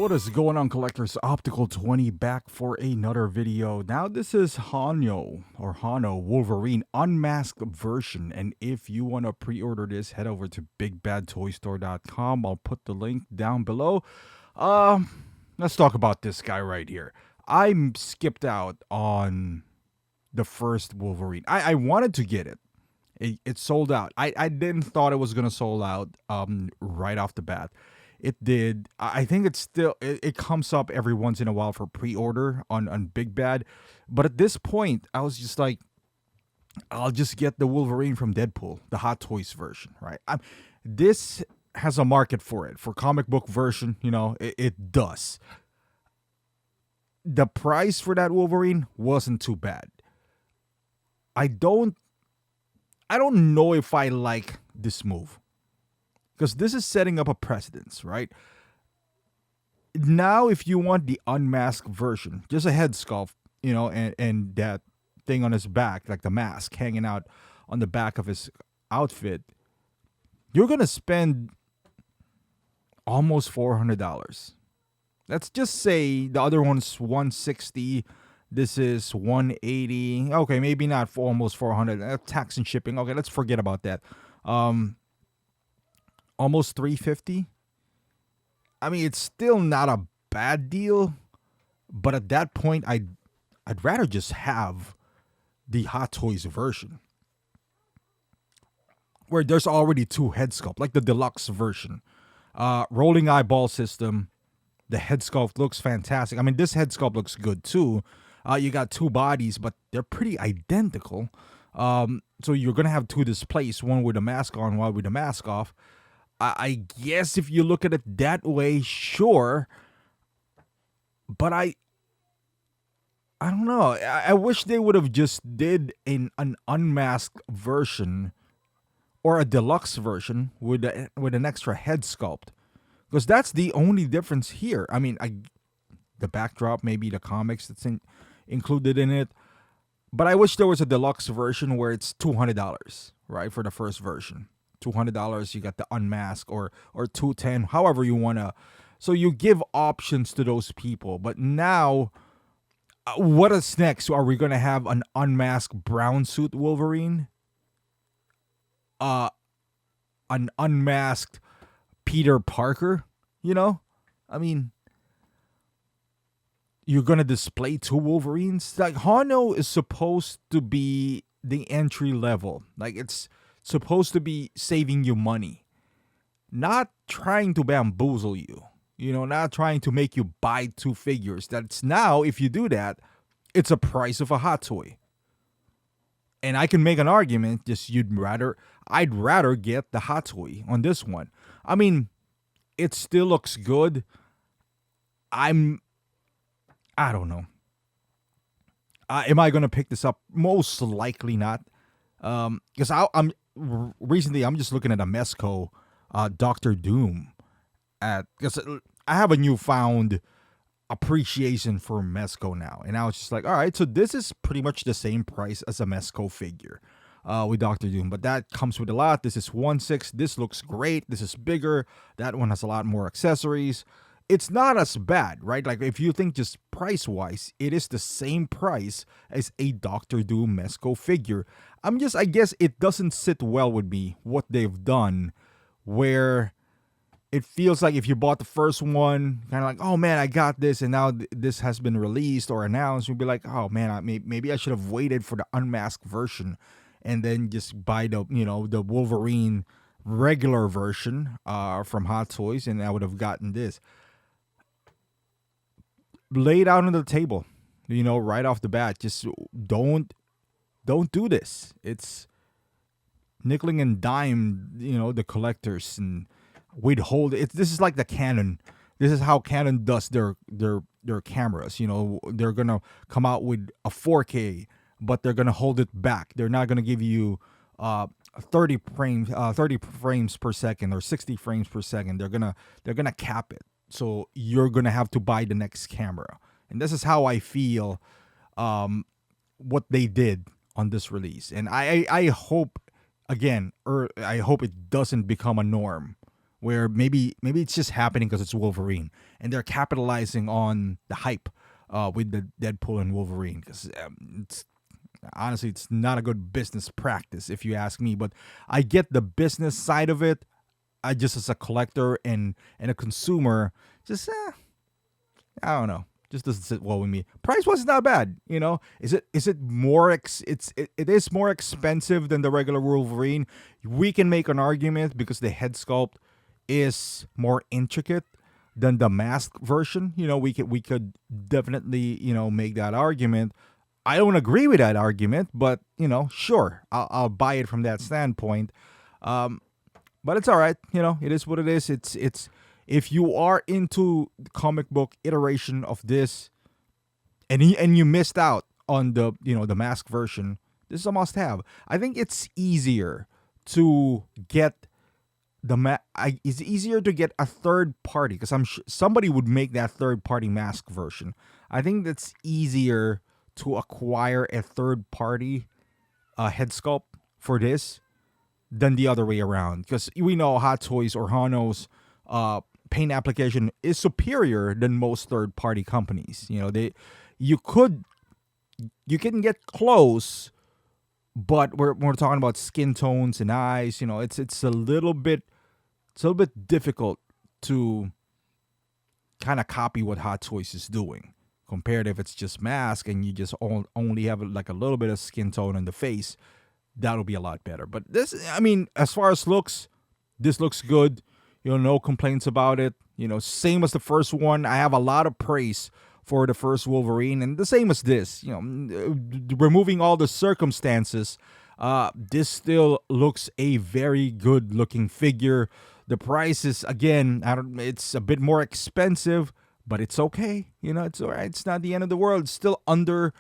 What is going on, collectors? Optical 20 back for another video. Now this is Hono Wolverine Unmasked version, and if you want to pre-order this, head over to bigbadtoystore.com. I'll put the link down below. Let's talk about this guy right here. I skipped out on the first Wolverine. I wanted to get it. It sold out. I didn't thought it was gonna sold out right off the bat. It did. I think it's still it comes up every once in a while for pre-order on Big Bad, but at this point I was just like, I'll just get the Wolverine from Deadpool, the Hot Toys version, right? This has a market for it, for comic book version. It does. The price for that Wolverine wasn't too bad. I don't know if I like this move, because this is setting up a precedence, right? Now, if you want the unmasked version, just a head sculpt, and that thing on his back, like the mask hanging out on the back of his outfit, you're going to spend almost $400. Let's just say the other one's $160. This is $180. Okay, maybe not for almost $400. Tax and shipping. Okay, let's forget about that. Almost $350. I mean, it's still not a bad deal, but at that point, I'd rather just have the Hot Toys version, where there's already two head sculpt, like the deluxe version. Rolling eyeball system. The head sculpt looks fantastic. I mean, this head sculpt looks good too. You got two bodies, but they're pretty identical. So you're gonna have two displays, one with a mask on, one with a mask off. I guess if you look at it that way, sure. But I don't know. I wish they would have just did an unmasked version or a deluxe version with an extra head sculpt, because that's the only difference here. I mean, the backdrop, maybe the comics that's included in it, but I wish there was a deluxe version where it's $200, right, for the first version. $200, you got the unmask, or $210, however you want to. So you give options to those people. But now, what is next? Are we going to have an unmasked brown suit Wolverine? An unmasked Peter Parker? I mean, you're going to display two Wolverines? Like, Hono is supposed to be the entry level. Like, it's supposed to be saving you money, not trying to bamboozle you, not trying to make you buy two figures. That's now, if you do that, it's a price of a hot toy. And I can make an argument, just I'd rather get the hot toy on this one. I mean, it still looks good. I don't know. Am I going to pick this up? Most likely not. Because I'm just looking at a Mezco Doctor Doom, because I have a newfound appreciation for Mezco now, and I was just like, all right, so this is pretty much the same price as a Mezco figure with Doctor Doom, but that comes with a lot. This is 1/6. This looks great. This is bigger. That one has a lot more accessories. It's not as bad, right? Like, if you think just price-wise, it is the same price as a Doctor Doom Mezco figure. I guess it doesn't sit well with me, what they've done, where it feels like if you bought the first one, kind of like, oh man, I got this, and now this has been released or announced, you'd be like, oh man, maybe I should have waited for the unmasked version, and then just buy the Wolverine regular version from Hot Toys, and I would have gotten this. Lay it out on the table, right off the bat. Just don't do this. It's nickeling and dime, the collectors, and withhold it. This is like the Canon. This is how Canon does their cameras. They're gonna come out with a 4K, but they're gonna hold it back. They're not gonna give you 30 frames per second or 60 frames per second. They're gonna cap it. So you're going to have to buy the next camera. And this is how I feel what they did on this release. And I hope, again, I hope it doesn't become a norm where maybe it's just happening because it's Wolverine, and they're capitalizing on the hype with the Deadpool and Wolverine. Because it's honestly, it's not a good business practice if you ask me. But I get the business side of it. I just, as a collector and a consumer, just I don't know. Just doesn't sit well with me. Price was not bad, you know. Is it more it is more expensive than the regular Wolverine? We can make an argument because the head sculpt is more intricate than the masked version. You know, we could definitely, you know, make that argument. I don't agree with that argument, but you know, sure, I'll buy it from that standpoint. But it's all right. You know, it is what it is. It's if you are into the comic book iteration of this, and you missed out on the, you know, the mask version, this is a must have. I think it's easier to get it's easier to get a third party, because I'm sure somebody would make that third party mask version. I think that's easier to acquire a third party head sculpt for this than the other way around, because we know Hot Toys or Hono's paint application is superior than most third party companies. You know, you can get close, but we're talking about skin tones and eyes. You know, it's a little bit difficult to kind of copy what Hot Toys is doing, compared if it's just mask and you just only have like a little bit of skin tone on the face. That'll be a lot better. But this, I mean, as far as looks, this looks good. You know, no complaints about it. You know, same as the first one. I have a lot of praise for the first Wolverine, and the same as this. You know, removing all the circumstances, this still looks a very good looking figure. The price is, again, it's a bit more expensive, but it's okay. You know, it's all right. It's not the end of the world. It's still under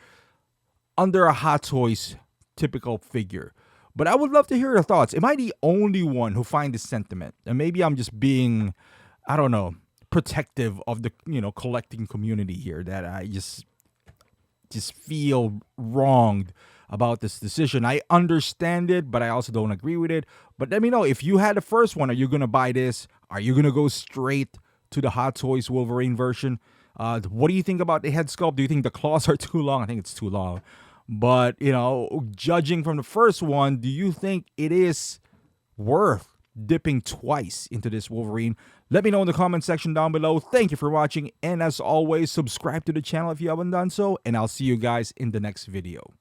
a Hot Toys typical figure. But I would love to hear your thoughts. Am I the only one who find this sentiment? And maybe I'm just being, I don't know, protective of the, you know, collecting community here, that I just feel wronged about this decision. I understand it, but I also don't agree with it. But let me know, if you had the first one, are you going to buy this? Are you going to go straight to the Hot Toys Wolverine version? What do you think about the head sculpt? Do you think the claws are too long? I think it's too long. But, you know, judging from the first one, do you think it is worth dipping twice into this Wolverine? Let me know in the comment section down below. Thank you for watching. And as always, subscribe to the channel if you haven't done so. And I'll see you guys in the next video.